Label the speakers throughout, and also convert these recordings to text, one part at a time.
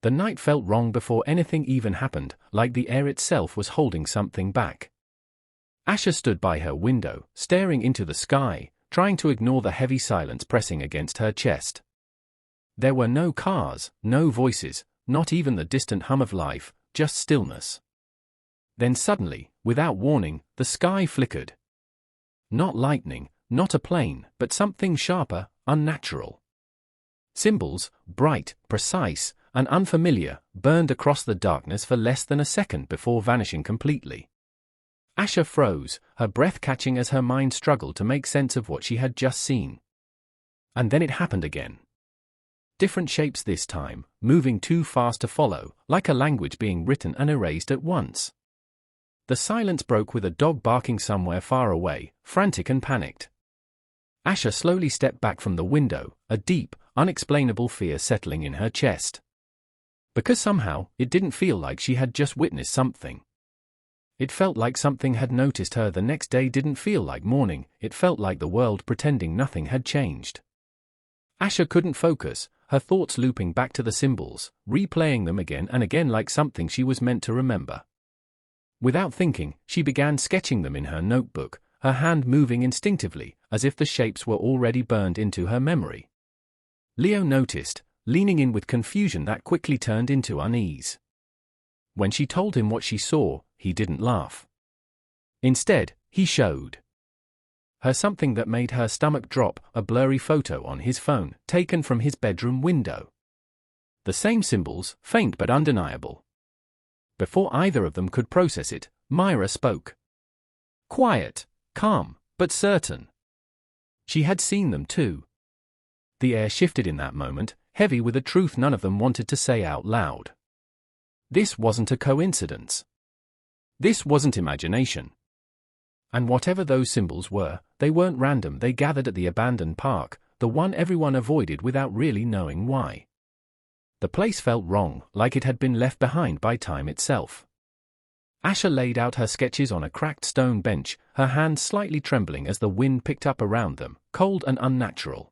Speaker 1: The night felt wrong before anything even happened, like the air itself was holding something back. Asha stood by her window, staring into the sky, trying to ignore the heavy silence pressing against her chest. There were no cars, no voices, not even the distant hum of life, just stillness. Then suddenly, without warning, the sky flickered. Not lightning, not a plane, but something sharper, unnatural. Symbols, bright, precise, and unfamiliar, burned across the darkness for less than a second before vanishing completely. Asha froze, her breath catching as her mind struggled to make sense of what she had just seen. And then it happened again. Different shapes this time, moving too fast to follow, like a language being written and erased at once. The silence broke with a dog barking somewhere far away, frantic and panicked. Asha slowly stepped back from the window, a deep, unexplainable fear settling in her chest. Because somehow, it didn't feel like she had just witnessed something. It felt like something had noticed her. The next day didn't feel like morning, it felt like the world pretending nothing had changed. Asha couldn't focus, her thoughts looping back to the symbols, replaying them again and again like something she was meant to remember. Without thinking, she began sketching them in her notebook, her hand moving instinctively, as if the shapes were already burned into her memory. Leo noticed, leaning in with confusion that quickly turned into unease. When she told him what she saw, he didn't laugh. Instead, he showed her something that made her stomach drop, a blurry photo on his phone, taken from his bedroom window. The same symbols, faint but undeniable. Before either of them could process it, Mira spoke. Quiet, calm, but certain. She had seen them too. The air shifted in that moment, heavy with a truth none of them wanted to say out loud. This wasn't a coincidence. This wasn't imagination. And whatever those symbols were, they weren't random. They gathered at the abandoned park, the one everyone avoided without really knowing why. The place felt wrong, like it had been left behind by time itself. Asha laid out her sketches on a cracked stone bench, her hands slightly trembling as the wind picked up around them, cold and unnatural.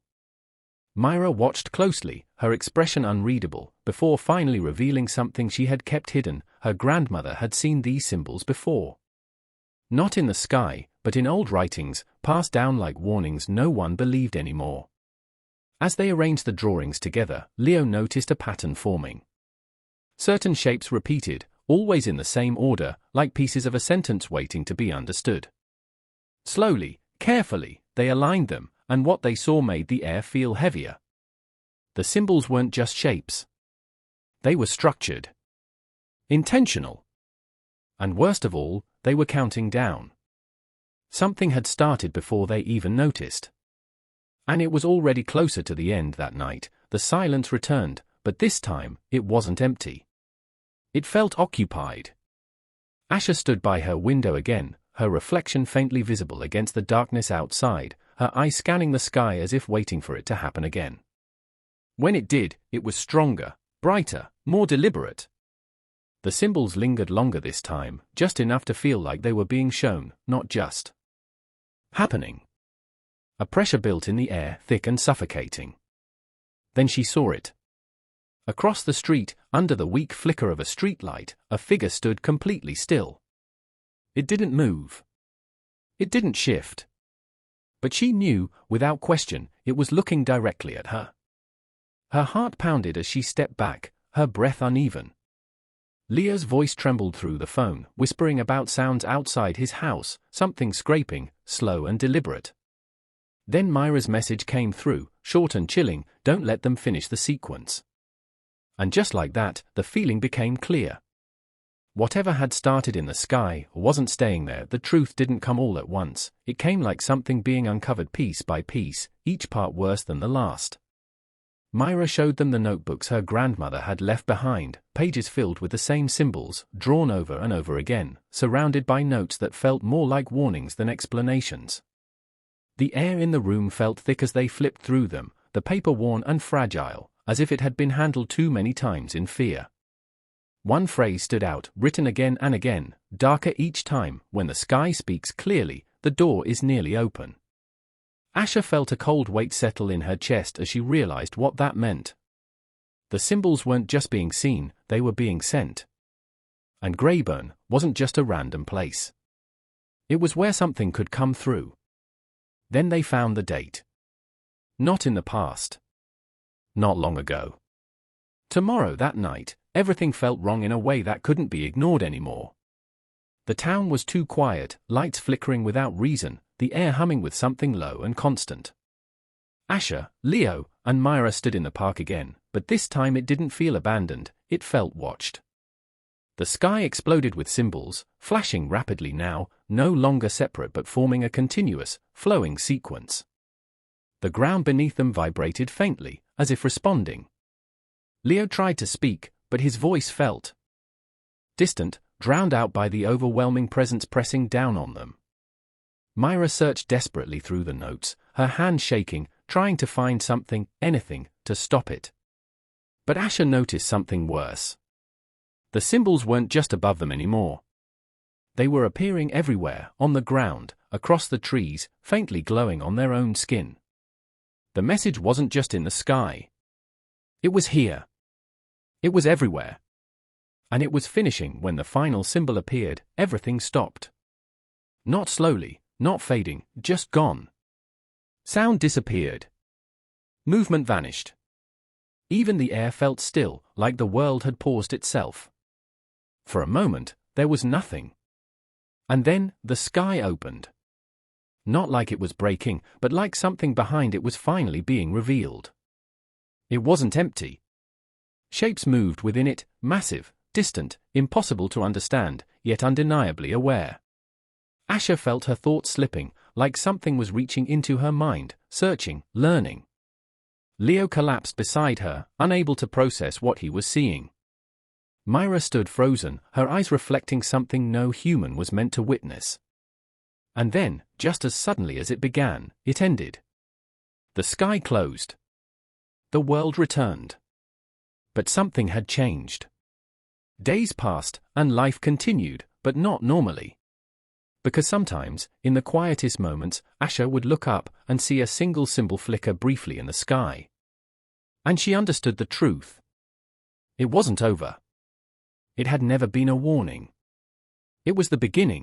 Speaker 1: Mira watched closely, her expression unreadable, before finally revealing something she had kept hidden. Her grandmother had seen these symbols before. Not in the sky, but in old writings, passed down like warnings no one believed anymore. As they arranged the drawings together, Leo noticed a pattern forming. Certain shapes repeated, always in the same order, like pieces of a sentence waiting to be understood. Slowly, carefully, they aligned them, and what they saw made the air feel heavier. The symbols weren't just shapes. They were structured. Intentional. And worst of all, they were counting down. Something had started before they even noticed. And it was already closer to the end that night. The silence returned, but this time, it wasn't empty. It felt occupied. Asha stood by her window again, her reflection faintly visible against the darkness outside, her eyes scanning the sky as if waiting for it to happen again. When it did, it was stronger, brighter, more deliberate. The symbols lingered longer this time, just enough to feel like they were being shown, not just happening. A pressure built in the air, thick and suffocating. Then she saw it. Across the street, under the weak flicker of a streetlight, a figure stood completely still. It didn't move. It didn't shift. But she knew, without question, it was looking directly at her. Her heart pounded as she stepped back, her breath uneven. Leah's voice trembled through the phone, whispering about sounds outside his house, something scraping, slow and deliberate. Then Mira's message came through, short and chilling, don't let them finish the sequence. And just like that, the feeling became clear. Whatever had started in the sky wasn't staying there. The truth didn't come all at once, it came like something being uncovered piece by piece, each part worse than the last. Mira showed them the notebooks her grandmother had left behind, pages filled with the same symbols, drawn over and over again, surrounded by notes that felt more like warnings than explanations. The air in the room felt thick as they flipped through them, the paper worn and fragile, as if it had been handled too many times in fear. One phrase stood out, written again and again, darker each time, when the sky speaks clearly, the door is nearly open. Asha felt a cold weight settle in her chest as she realized what that meant. The symbols weren't just being seen, they were being sent. And Greyburn wasn't just a random place. It was where something could come through. Then they found the date. Not in the past. Not long ago. Tomorrow, that night, everything felt wrong in a way that couldn't be ignored anymore. The town was too quiet, lights flickering without reason, the air humming with something low and constant. Asha, Leo, and Mira stood in the park again, but this time it didn't feel abandoned, it felt watched. The sky exploded with symbols, flashing rapidly now, no longer separate but forming a continuous, flowing sequence. The ground beneath them vibrated faintly, as if responding. Leo tried to speak, but his voice felt distant, drowned out by the overwhelming presence pressing down on them. Mira searched desperately through the notes, her hand shaking, trying to find something, anything, to stop it. But Asha noticed something worse. The symbols weren't just above them anymore. They were appearing everywhere, on the ground, across the trees, faintly glowing on their own skin. The message wasn't just in the sky. It was here. It was everywhere. And it was finishing when the final symbol appeared, everything stopped. Not slowly, not fading, just gone. Sound disappeared. Movement vanished. Even the air felt still, like the world had paused itself. For a moment, there was nothing. And then, the sky opened. Not like it was breaking, but like something behind it was finally being revealed. It wasn't empty. Shapes moved within it, massive, distant, impossible to understand, yet undeniably aware. Asha felt her thoughts slipping, like something was reaching into her mind, searching, learning. Leo collapsed beside her, unable to process what he was seeing. Mira stood frozen, her eyes reflecting something no human was meant to witness. And then, just as suddenly as it began, it ended. The sky closed. The world returned. But something had changed. Days passed, and life continued, but not normally. Because sometimes, in the quietest moments, Asha would look up and see a single symbol flicker briefly in the sky. And she understood the truth. It wasn't over. It had never been a warning. It was the beginning.